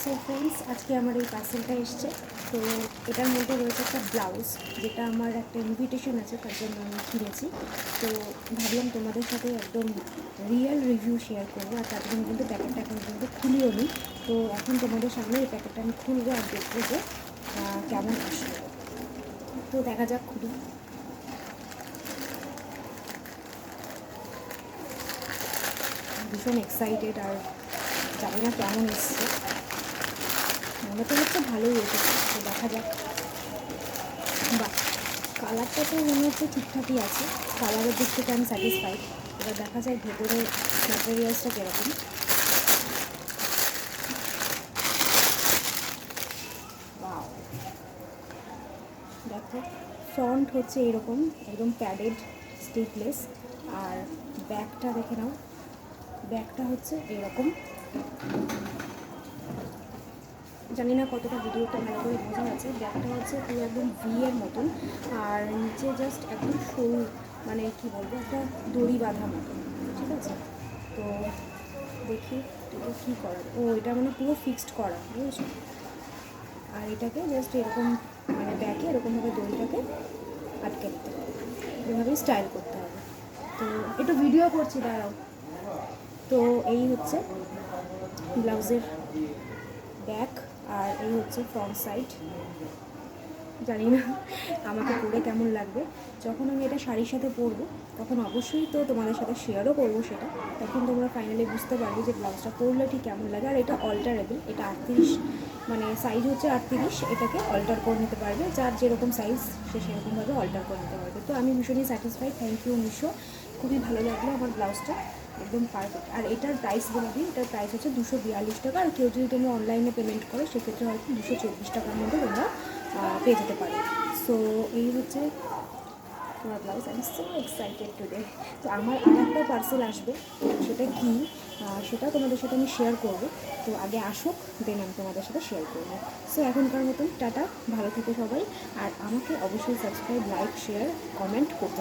So friends, আজকে আমার এই পার্সেলটা এসছে। তো এটার মধ্যে রয়েছে একটা ব্লাউজ, যেটা আমার একটা ইনভিটেশন আছে, তার জন্য আমি কিনেছি। তো ভাবলাম তোমাদের সাথে একদম রিয়েল রিভিউ শেয়ার করবো। আর তার জন্য কিন্তু প্যাকেটটা এখন কিন্তু খুলিও নি। তো এখন তোমাদের সামনে এই প্যাকেটটা আমি খুলবো আর দেখবো যে কেমন আসবে। তো দেখা যাক, খুলি। ভীষণ এক্সাইটেড, আর জানি না কেমন এসছে। মনে তো হচ্ছে ভালোই এসেছে, তো দেখা যাক। বাহ, কালারটা তো মনে হচ্ছে ঠিকঠাকই আছে। কালারের দিক থেকে আমি স্যাটিসফাইড। এবার দেখা যায় ভেতরে ম্যাটেরিয়ালসটা কীরকম। ওয়াও, দেখো, ফ্রন্ট হচ্ছে এরকম একদম প্যাডেড, স্টিকলেস। আর ব্যাকটা দেখে নাও, ব্যাকটা হচ্ছে এরকম। জানি না কতটা ভিডিওটা ভালো করে বোঝা যাচ্ছে। ব্যাকটা হচ্ছে পুরো একদম ভি এর মতন, আর নিচে জাস্ট একদম সরু, মানে কি বলবো, একটা দড়ি বাঁধা মতন। ঠিক আছে, তো দেখি এটা কী করা। ও, এটা মানে পুরো ফিক্সড করা, বুঝেছো? আর এটাকে জাস্ট এরকম, মানে ব্যাকে এরকমভাবে দড়িটাকে আটকে দিতে হবে, এভাবেই স্টাইল করতে হবে। তো একটু ভিডিও করছি, দাঁড়াও। তো এই হচ্ছে ব্লাউজের ব্যাক, আর এই হচ্ছে ফ্রন্ট সাইড। জানি না আমাকে পরে কেমন লাগবে। যখন আমি এটা শাড়ির সাথে পরবো, তখন অবশ্যই তো তোমাদের সাথে শেয়ারও করবো সেটা। তখন তোমরা ফাইনালি বুঝতে পারবে যে ব্লাউজটা পরলে ঠিক কেমন লাগে। আর এটা অল্টারেবল, এটা 38, মানে সাইজ হচ্ছে 38। এটাকে অল্টার করে নিতে পারবে, যার যেরকম সাইজ সে সেরকমভাবে অল্টার করে নিতে পারবে। তো আমি ভীষণই স্যাটিসফাইড। থ্যাংক ইউ মিশো, খুবই ভালো লাগলো আমার ব্লাউজটা, একদম পারফেক্ট। আর এটার প্রাইস বলে দিই, এটার প্রাইস হচ্ছে 242 টাকা। আর কেউ যদি তোমরা অনলাইনে পেমেন্ট করো, সেক্ষেত্রে হয়তো 224 টাকার মধ্যে তোমরা পেয়ে যেতে পারো। সো এই হচ্ছে তোমার blouse. I am so excited today. তো আমার আর একটা পার্সেল আসবে, সেটা কি সেটা তোমাদের সাথে আমি শেয়ার করবো। তো আগে আসুক, দেন আমি তোমাদের সাথে শেয়ার করবো। সো এখনকার মতন টাটা, ভালো থেকো সবাই। আর আমাকে অবশ্যই সাবস্ক্রাইব, লাইক, শেয়ার, কমেন্ট করতে